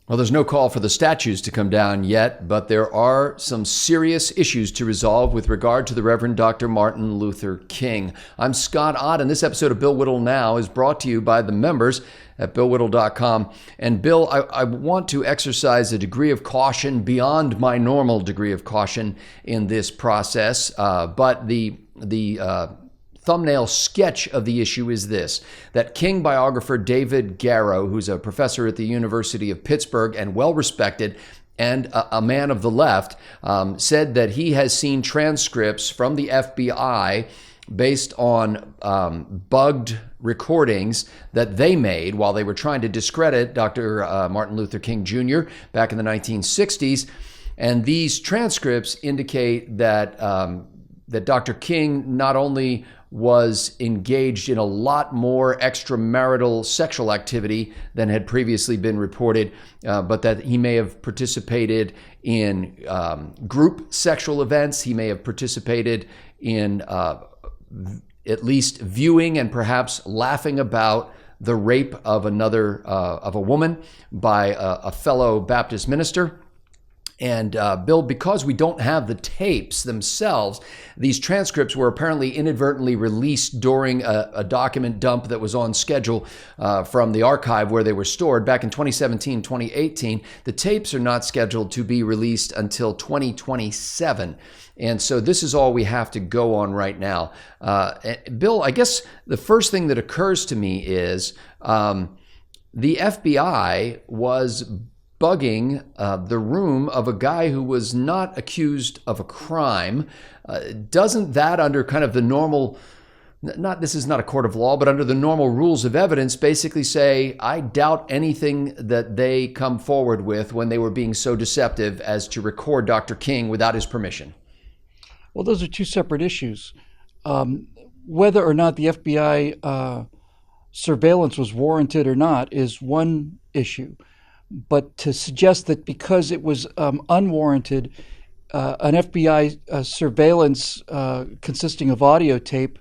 Well, there's no call for the statues to come down yet, but there are some serious issues to resolve with regard to the Reverend Dr. Martin Luther King. I'm Scott Ott, and this episode of Bill Whittle Now is brought to you by the members at BillWhittle.com. And Bill, I want to exercise a degree of caution beyond my normal degree of caution in this process, but the thumbnail sketch of the issue is this: that King biographer David Garrow, who's a professor at the University of Pittsburgh and well-respected and a man of the left, said that he has seen transcripts from the FBI based on bugged recordings that they made while they were trying to discredit Dr. Martin Luther King Jr. back in the 1960s. And these transcripts indicate that that Dr. King not only was engaged in a lot more extramarital sexual activity than had previously been reported, but that he may have participated in group sexual events. He may have participated in at least viewing and perhaps laughing about the rape of of a woman by a fellow Baptist minister. And Bill, because we don't have the tapes themselves, these transcripts were apparently inadvertently released during a document dump that was on schedule from the archive where they were stored back in 2017, 2018. The tapes are not scheduled to be released until 2027. And so this is all we have to go on right now. Bill, I guess the first thing that occurs to me is the FBI was bugging the room of a guy who was not accused of a crime. Doesn't that, under kind of the normal, this is not a court of law, but under the normal rules of evidence, basically say, I doubt anything that they come forward with when they were being so deceptive as to record Dr. King without his permission? Well, those are two separate issues. Whether or not the FBI surveillance was warranted or not is one issue. But to suggest that because it was unwarranted, an FBI surveillance consisting of audio tape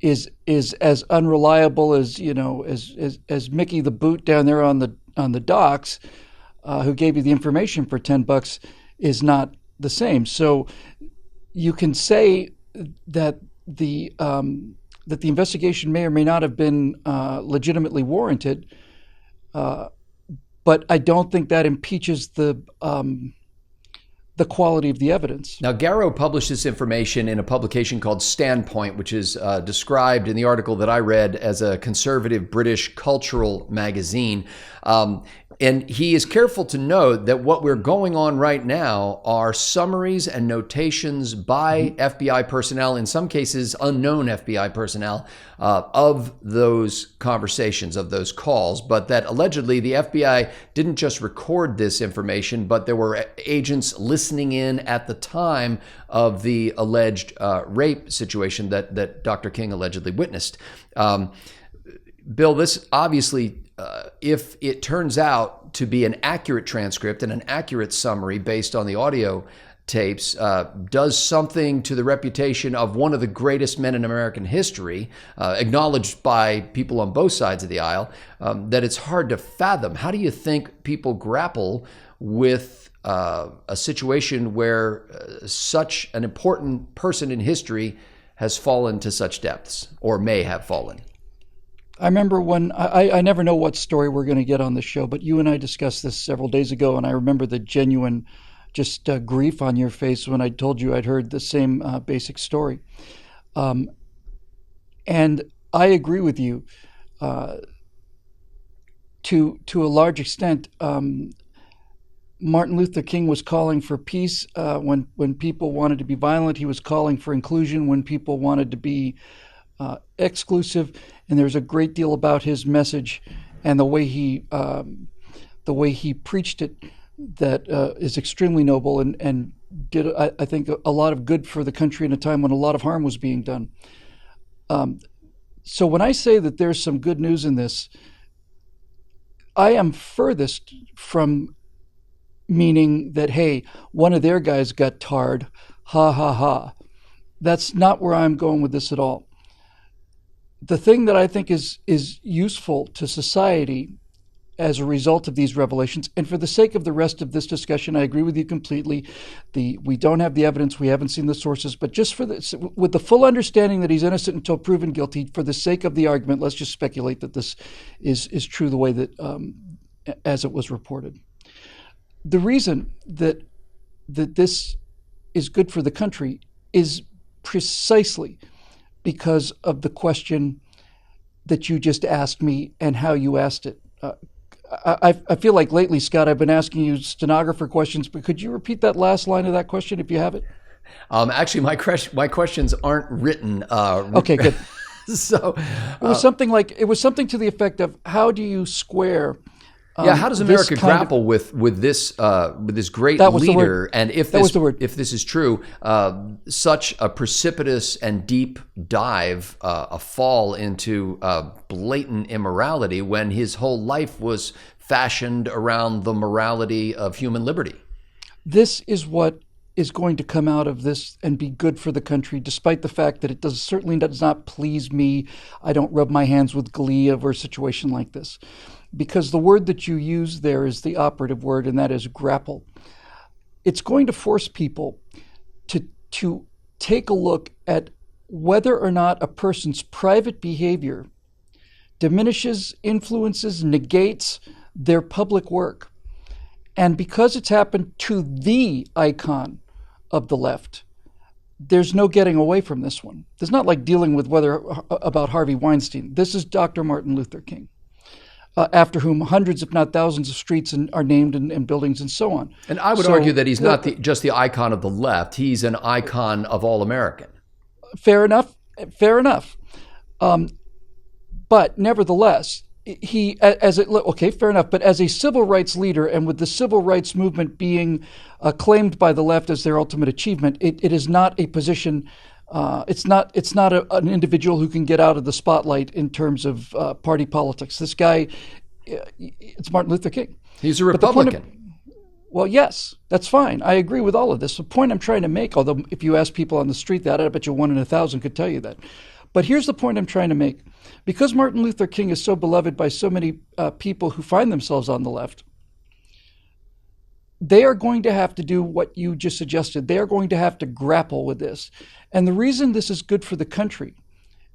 is as unreliable as, you know, as Mickey the Boot down there on the docks, who gave you the information for $10, is not the same. So you can say that the investigation may or may not have been legitimately warranted. But I don't think that impeaches the quality of the evidence. Now, Garrow published this information in a publication called Standpoint, which is described in the article that I read as a conservative British cultural magazine. And he is careful to note that what we're going on right now are summaries and notations by FBI personnel, in some cases unknown FBI personnel, of those conversations, of those calls, but that allegedly the FBI didn't just record this information, but there were agents listening in at the time of the alleged rape situation that Dr. King allegedly witnessed. Bill, this obviously, if it turns out to be an accurate transcript and an accurate summary based on the audio tapes, does something to the reputation of one of the greatest men in American history, acknowledged by people on both sides of the aisle, that it's hard to fathom. How do you think people grapple with a situation where such an important person in history has fallen to such depths, or may have fallen? I remember when, I never know what story we're going to get on the show, but you and I discussed this several days ago, and I remember the genuine grief on your face when I told you I'd heard the same basic story. And I agree with you to a large extent. Martin Luther King was calling for peace when people wanted to be violent. He was calling for inclusion when people wanted to be exclusive. And there's a great deal about his message and the way he preached it that is extremely noble and did, I think, a lot of good for the country in a time when a lot of harm was being done. So when I say that there's some good news in this, I am furthest from meaning that, hey, one of their guys got tarred, ha, ha, ha. That's not where I'm going with this at all. The thing that I think is useful to society as a result of these revelations. And for the sake of the rest of this discussion, I agree with you completely. We don't have the evidence, we haven't seen the sources, but just for this, with the full understanding that he's innocent until proven guilty, for the sake of the argument, let's just speculate that this is true the way that as it was reported. The reason that this is good for the country is precisely because of the question that you just asked me and how you asked it. I feel like lately, Scott, I've been asking you stenographer questions, but could you repeat that last line of that question if you have it? Actually, my questions aren't written. Okay, good. So it was something to the effect of, how do you square? How does America grapple with this great leader? And if this is true, such a precipitous and deep dive, a fall into blatant immorality when his whole life was fashioned around the morality of human liberty? This is what is going to come out of this and be good for the country, despite the fact that it certainly does not please me. I don't rub my hands with glee over a situation like this. Because the word that you use there is the operative word, and that is grapple. It's going to force people to take a look at whether or not a person's private behavior diminishes, influences, negates their public work. And because it's happened to the icon of the left, there's no getting away from this one. It's not like dealing with about Harvey Weinstein. This is Dr. Martin Luther King. After whom hundreds, if not thousands, of streets are named and buildings and so on. And I would argue that he's not just the icon of the left; he's an icon of all American. Fair enough. But nevertheless, fair enough. But as a civil rights leader, and with the civil rights movement being claimed by the left as their ultimate achievement, it is not a position. It's not an individual who can get out of the spotlight in terms of party politics. This guy, it's Martin Luther King. He's a Republican. Well, yes, that's fine. I agree with all of this. The point I'm trying to make, although if you ask people on the street that, I bet you 1 in 1,000 could tell you that. But here's the point I'm trying to make. Because Martin Luther King is so beloved by so many people who find themselves on the left, they are going to have to do what you just suggested. They are going to have to grapple with this. And the reason this is good for the country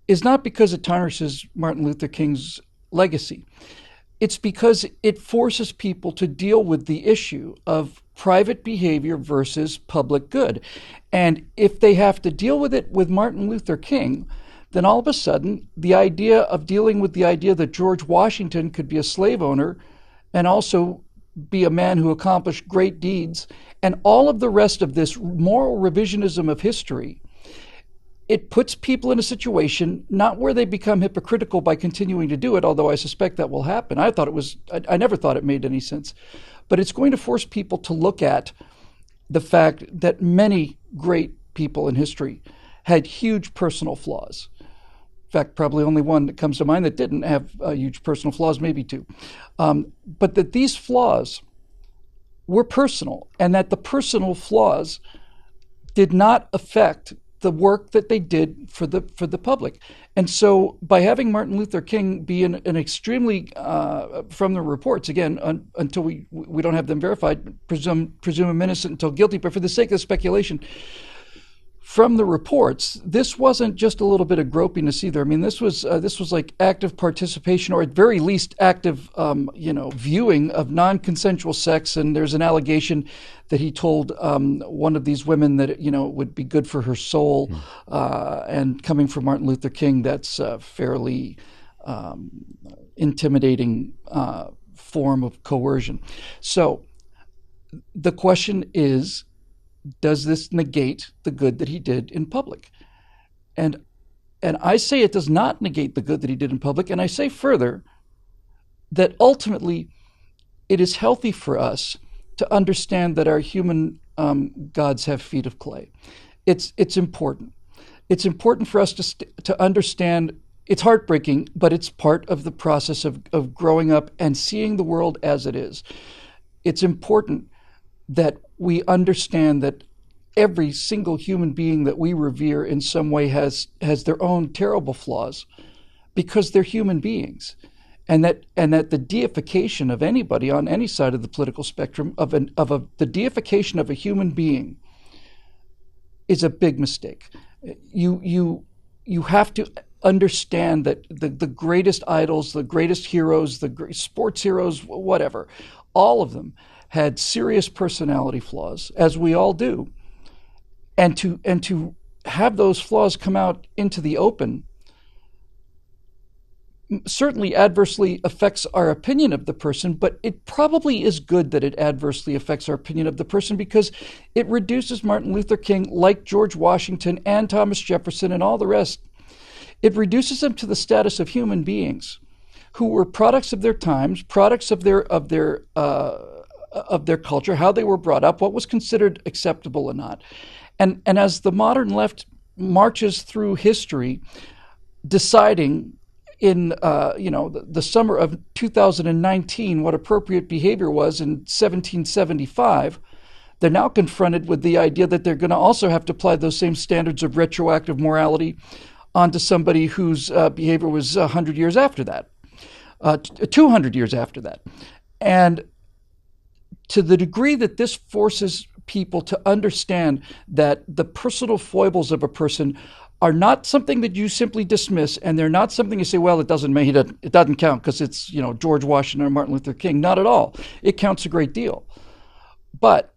is not because it tarnishes Martin Luther King's legacy. It's because it forces people to deal with the issue of private behavior versus public good. And if they have to deal with it with Martin Luther King, then all of a sudden, the idea of dealing with the idea that George Washington could be a slave owner and also be a man who accomplished great deeds, and all of the rest of this moral revisionism of history, it puts people in a situation not where they become hypocritical by continuing to do it, although I suspect that will happen. I never thought it made any sense. But it's going to force people to look at the fact that many great people in history had huge personal flaws. In fact, probably only one that comes to mind that didn't have huge personal flaws, maybe two. But that these flaws were personal, and that the personal flaws did not affect the work that they did for the public. And so by having Martin Luther King be an extremely, from the reports, again, until we don't have them verified, presume him innocent until guilty, but for the sake of speculation, from the reports, this wasn't just a little bit of gropiness either. I mean, this was like active participation, or at very least active, viewing of non-consensual sex. And there's an allegation that he told one of these women that it would be good for her soul. And coming from Martin Luther King, that's a fairly intimidating form of coercion. So the question is, does this negate the good that he did in public? And I say it does not negate the good that he did in public. And I say further that ultimately it is healthy for us to understand that our human gods have feet of clay. It's important. It's important for us to understand. It's heartbreaking, but it's part of the process of growing up and seeing the world as it is. It's important that we understand that every single human being that we revere in some way has their own terrible flaws, because they're human beings. and that the deification of anybody on any side of the political spectrum the deification of a human being is a big mistake. You have to understand that the greatest idols, the greatest heroes, the great sports heroes, whatever, all of them had serious personality flaws, as we all do, and to have those flaws come out into the open certainly adversely affects our opinion of the person, but it probably is good that it adversely affects our opinion of the person, because it reduces Martin Luther King, like George Washington and Thomas Jefferson and all the rest, it reduces them to the status of human beings who were products of their times, products of their culture, how they were brought up, what was considered acceptable and not. And as the modern left marches through history, deciding in the summer of 2019 what appropriate behavior was in 1775, they're now confronted with the idea that they're going to also have to apply those same standards of retroactive morality onto somebody whose behavior was 100 years after that, 200 years after that. And to the degree that this forces people to understand that the personal foibles of a person are not something that you simply dismiss, and they're not something you say, well, it doesn't count because it's George Washington or Martin Luther King. Not at all. It counts a great deal, but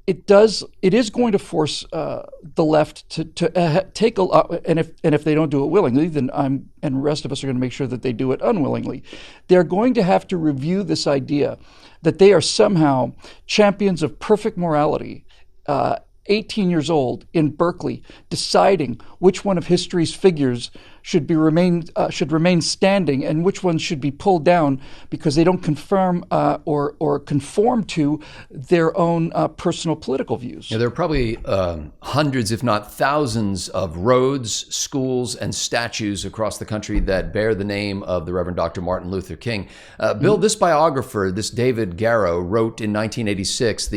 it is going to force the left to take a lot. And if they don't do it willingly, then and the rest of us are going to make sure that they do it unwillingly. They're going to have to review this idea that they are somehow champions of perfect morality, 18 years old in Berkeley, deciding which one of history's figures should remain standing and which ones should be pulled down because they don't confirm or conform to their own personal political views. Yeah, there are probably hundreds, if not thousands, of roads, schools, and statues across the country that bear the name of the Reverend Dr. Martin Luther King. Bill, this biographer, this David Garrow, wrote in 1986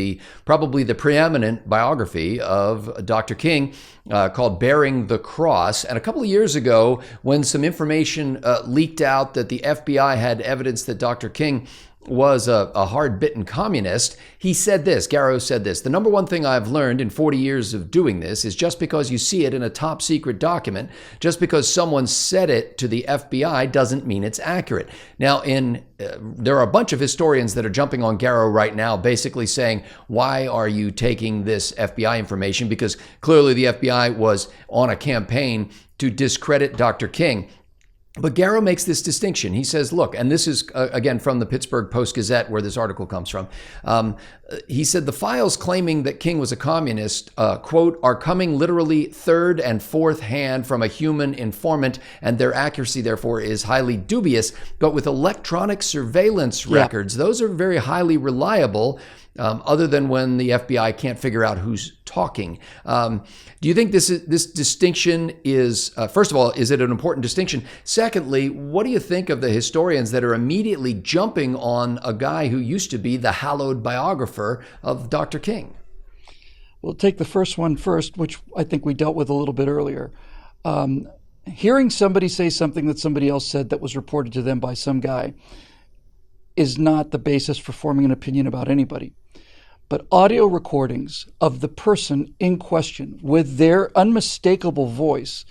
probably the preeminent biography of Dr. King, called Bearing the Cross. And a couple of years ago, when some information leaked out that the FBI had evidence that Dr. King was a hard-bitten communist, he said this, Garrow said this: "The number one thing I've learned in 40 years of doing this is just because you see it in a top secret document, just because someone said it to the FBI doesn't mean it's accurate." Now, there are a bunch of historians that are jumping on Garrow right now, basically saying, why are you taking this FBI information? Because clearly the FBI was on a campaign to discredit Dr. King. But Garrow makes this distinction. He says, look, and this is, again, from the Pittsburgh Post-Gazette, where this article comes from. He said, the files claiming that King was a communist, quote, are coming literally third and fourth hand from a human informant, and their accuracy, therefore, is highly dubious. But with electronic surveillance records, those are very highly reliable, other than when the FBI can't figure out who's talking. Do you think this distinction is, first of all, is it an important distinction? Secondly, what do you think of the historians that are immediately jumping on a guy who used to be the hallowed biographer of Dr. King? We'll take the first one first, which I think we dealt with a little bit earlier. Hearing somebody say something that somebody else said that was reported to them by some guy is not the basis for forming an opinion about anybody. But audio recordings of the person in question with their unmistakable voice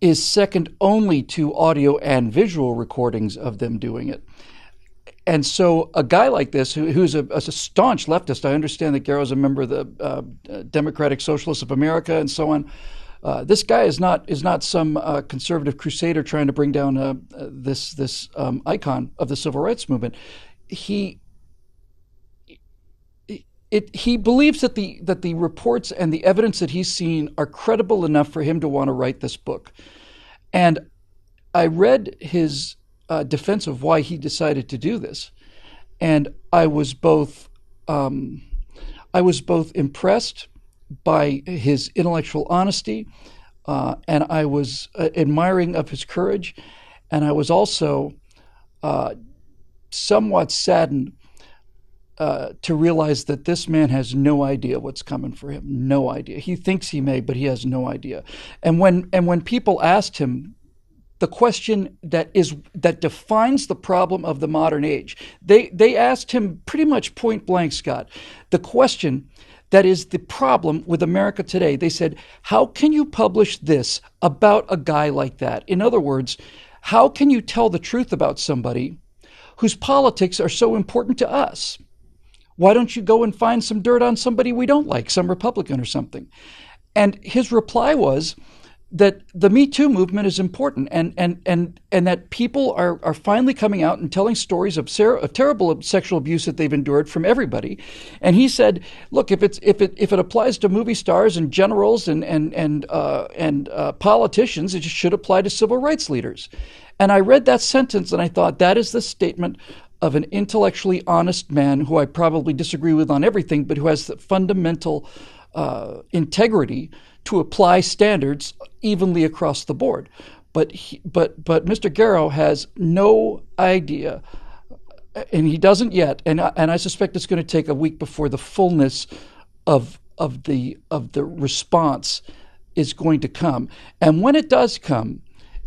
is second only to audio and visual recordings of them doing it. And so a guy like this, who's a staunch leftist, I understand that Garrow's a member of the Democratic Socialists of America and so on. This guy is not some conservative crusader trying to bring down this icon of the civil rights movement. He believes that the reports and the evidence that he's seen are credible enough for him to want to write this book. And I read his defense of why he decided to do this, and I was both impressed by his intellectual honesty, and I was admiring of his courage, and I was also somewhat saddened to realize that this man has no idea what's coming for him. No idea. He thinks he may, but he has no idea. And when people asked him the question that defines the problem of the modern age. They asked him pretty much point blank, Scott, the question that is the problem with America today. They said, how can you publish this about a guy like that? In other words, how can you tell the truth about somebody whose politics are so important to us? Why don't you go and find some dirt on somebody we don't like, some Republican or something? And his reply was that the Me Too movement is important, and that people are finally coming out and telling stories of terrible sexual abuse that they've endured from everybody. And he said, look, if it applies to movie stars and generals and politicians, it should apply to civil rights leaders. And I read that sentence and I thought, that is the statement of an intellectually honest man who I probably disagree with on everything, but who has the fundamental integrity to apply standards evenly across the board. But Mr. Garrow has no idea, and he doesn't yet. And I suspect it's going to take a week before the fullness of the response is going to come. And when it does come,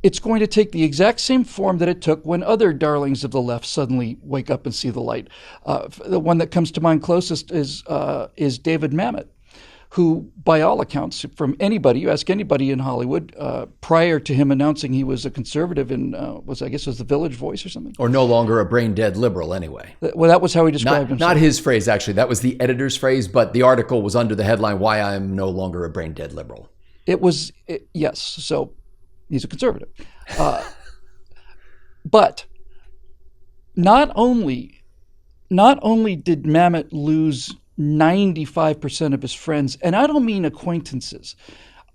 it's going to take the exact same form that it took when other darlings of the left suddenly wake up and see the light. The one that comes to mind closest is David Mamet, who, by all accounts, from anybody, you ask anybody in Hollywood, prior to him announcing he was a conservative in, was the Village Voice or something? Or no longer a brain-dead liberal, anyway. Well, that was how he described himself. Not his phrase, actually. That was the editor's phrase, but the article was under the headline, "Why I Am No Longer a Brain-Dead Liberal." Yes, so he's a conservative. But not only did Mamet lose 95% of his friends, and I don't mean acquaintances,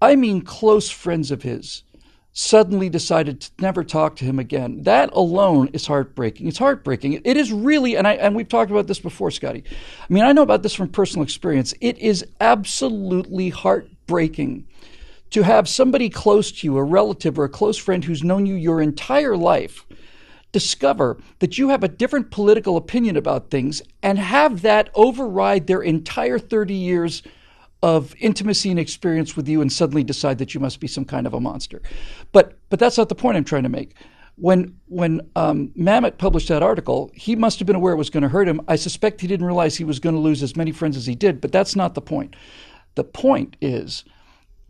I mean close friends of his, suddenly decided to never talk to him again. That alone is heartbreaking. It's heartbreaking. It is really, and we've talked about this before, Scotty. I mean, I know about this from personal experience. It is absolutely heartbreaking to have somebody close to you, a relative or a close friend who's known you your entire life, discover that you have a different political opinion about things and have that override their entire 30 years of intimacy and experience with you, and suddenly decide that you must be some kind of a monster. But that's not the point I'm trying to make. When Mamet published that article, he must have been aware it was going to hurt him. I suspect he didn't realize he was going to lose as many friends as he did, but that's not the point. The point is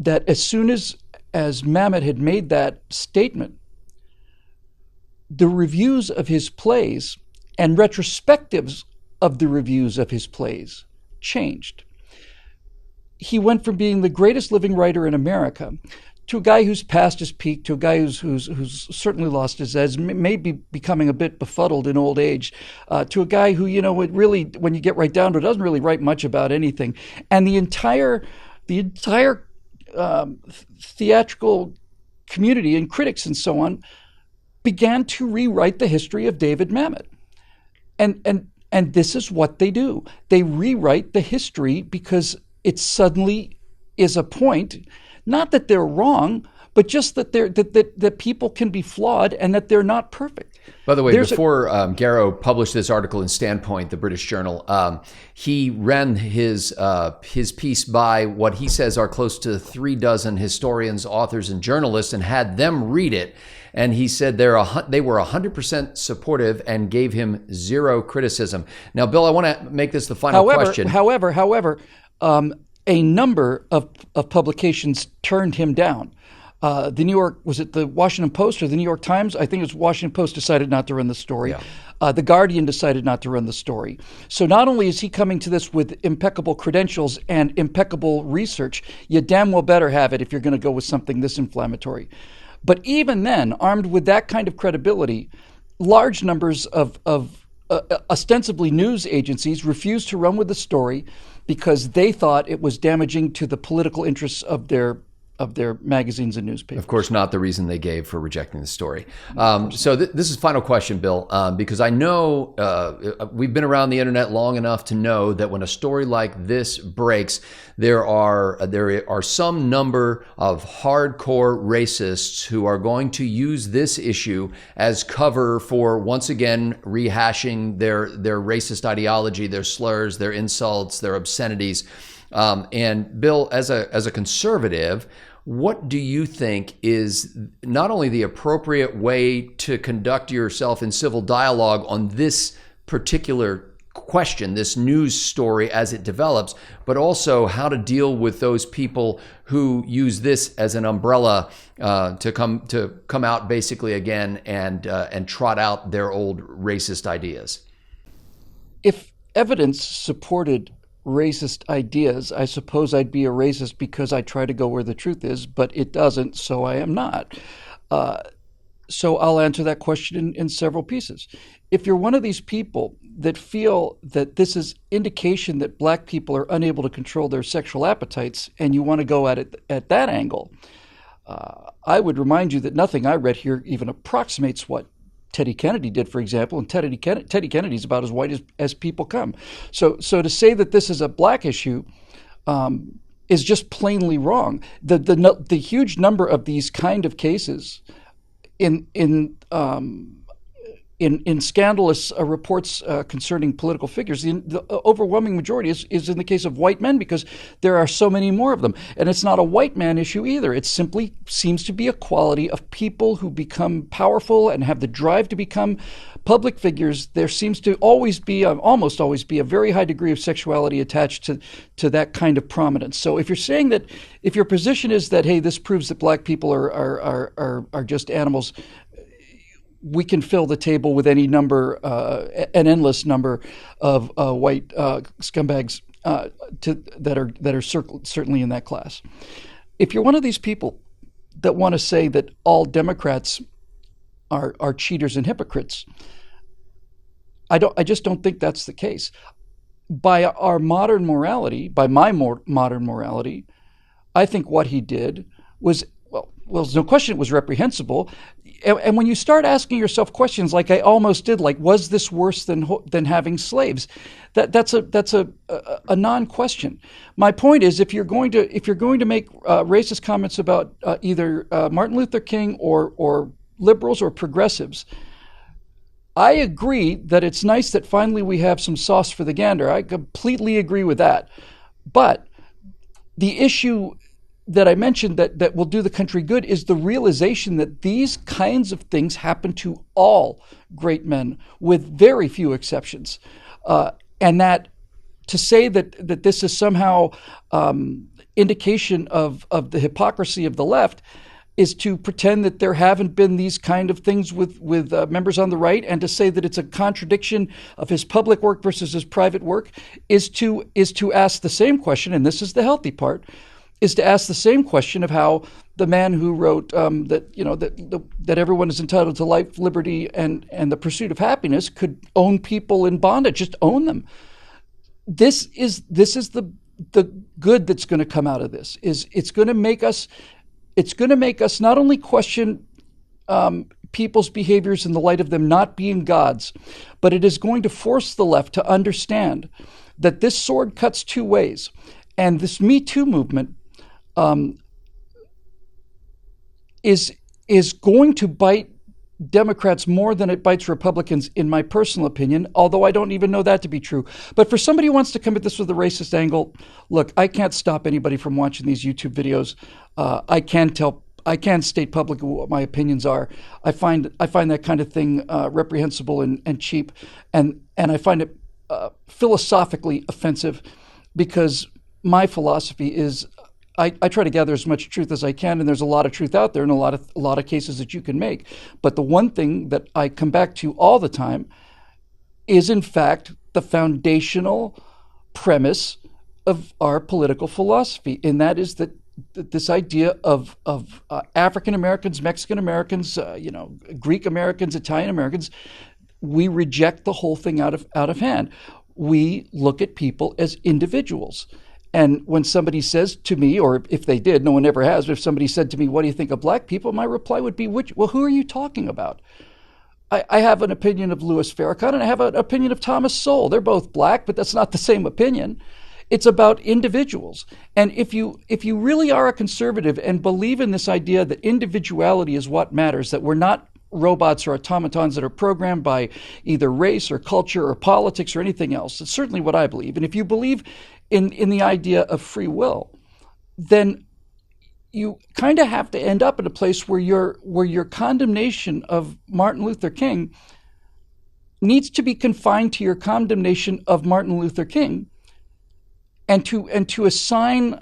that as soon as Mamet had made that statement, the reviews of his plays and retrospectives of the reviews of his plays changed. He went from being the greatest living writer in America to a guy who's past his peak, to a guy who's certainly lost his edge, may be becoming a bit befuddled in old age, to a guy who, it really, when you get right down to it, doesn't really write much about anything. And the entire theatrical community and critics and so on began to rewrite the history of David Mamet. And this is what they do. They rewrite the history because it suddenly is a point, not that they're wrong, but just that that people can be flawed and that they're not perfect. By the way, before Garrow published this article in Standpoint, the British journal, he ran his piece by what he says are close to 36 historians, authors, and journalists, and had them read it. And he said they were 100% supportive and gave him zero criticism. Now, Bill, I want to make this the final question. However, a number of publications turned him down. The New York, was it the Washington Post or the New York Times? I think it was Washington Post decided not to run the story. Yeah. The Guardian decided not to run the story. So not only is he coming to this with impeccable credentials and impeccable research, you damn well better have it if you're going to go with something this inflammatory. But even then, armed with that kind of credibility, large numbers of ostensibly news agencies refused to run with the story because they thought it was damaging to the political interests of their magazines and newspapers. Of course, not the reason they gave for rejecting the story. So this is final question, Bill, because I know we've been around the internet long enough to know that when a story like this breaks, there are some number of hardcore racists who are going to use this issue as cover for, once again, rehashing their racist ideology, their slurs, their insults, their obscenities. And Bill, as a conservative, What do you think is not only the appropriate way to conduct yourself in civil dialogue on this particular question, this news story as it develops, but also how to deal with those people who use this as an umbrella to come out basically again and trot out their old racist ideas? If evidence supported racist ideas, I suppose I'd be a racist because I try to go where the truth is, but it doesn't, so I am not. So I'll answer that question in several pieces. If you're one of these people that feel that this is indication that black people are unable to control their sexual appetites and you want to go at it at that angle, I would remind you that nothing I read here even approximates what Teddy Kennedy did, for example, and Teddy Kennedy's about as white as people come. So to say that this is a black issue is just plainly wrong. The huge number of these kind of cases in scandalous reports concerning political figures, the overwhelming majority is in the case of white men because there are so many more of them. And it's not a white man issue either. It simply seems to be a quality of people who become powerful and have the drive to become public figures. There seems to always be, almost always be, a very high degree of sexuality attached to that kind of prominence. So if you're saying that, if your position is that, hey, this proves that black people are just animals, we can fill the table with any number, an endless number of white scumbags that are certainly in that class. If you're one of these people that want to say that all Democrats are cheaters and hypocrites, I just don't think that's the case. By our modern morality, by my modern morality, I think what he did was, well, there's no question it was reprehensible. And when you start asking yourself questions like I almost did, like, was this worse than having slaves? That's a non-question. My point is, if you're going to make racist comments about either Martin Luther King or liberals or progressives, I agree that it's nice that finally we have some sauce for the gander. I completely agree with that. But the issue that I mentioned that will do the country good is the realization that these kinds of things happen to all great men with very few exceptions. And that to say that this is somehow indication of the hypocrisy of the left is to pretend that there haven't been these kind of things with members on the right, and to say that it's a contradiction of his public work versus his private work is to ask the same question, and this is the healthy part, is to ask the same question of how the man who wrote that everyone is entitled to life, liberty, and the pursuit of happiness could own people in bondage, just own them. This is the good that's going to come out of this. It's going to make us not only question people's behaviors in the light of them not being gods, but it is going to force the left to understand that this sword cuts two ways, and this Me Too movement is going to bite Democrats more than it bites Republicans, in my personal opinion, although I don't even know that to be true. But for somebody who wants to come at this with a racist angle, look, I can't stop anybody from watching these YouTube videos. I can state publicly what my opinions are. I find that kind of thing reprehensible and cheap, and I find it philosophically offensive, because my philosophy is I try to gather as much truth as I can, and there's a lot of truth out there and a lot of cases that you can make. But the one thing that I come back to all the time is, in fact, the foundational premise of our political philosophy, and that is that this idea of African Americans, Mexican Americans, Greek Americans, Italian Americans, we reject the whole thing out of hand. We look at people as individuals. And when somebody says to me, or if they did, no one ever has, but if somebody said to me, what do you think of black people? My reply would be, who are you talking about? I have an opinion of Louis Farrakhan, and I have an opinion of Thomas Sowell. They're both black, but that's not the same opinion. It's about individuals. And if you really are a conservative and believe in this idea that individuality is what matters, that we're not robots or automatons that are programmed by either race or culture or politics or anything else, it's certainly what I believe. And if you believe in the idea of free will, then you kind of have to end up in a place where your condemnation of Martin Luther King needs to be confined to your condemnation of Martin Luther King, and to assign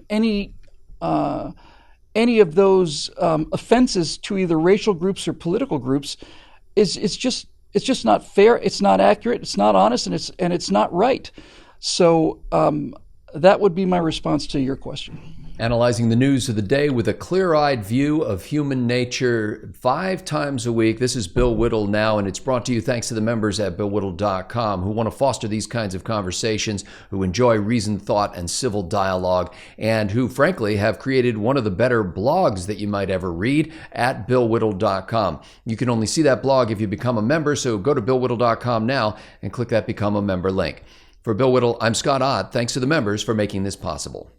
any of those offenses to either racial groups or political groups it's just not fair. It's not accurate. It's not honest, and it's not right. So that would be my response to your question. Analyzing the news of the day with a clear-eyed view of human nature 5 times a week. This is Bill Whittle Now, and it's brought to you thanks to the members at BillWhittle.com who want to foster these kinds of conversations, who enjoy reasoned thought and civil dialogue, and who, frankly, have created one of the better blogs that you might ever read at BillWhittle.com. You can only see that blog if you become a member, so go to BillWhittle.com now and click that Become a Member link. For Bill Whittle, I'm Scott Ott. Thanks to the members for making this possible.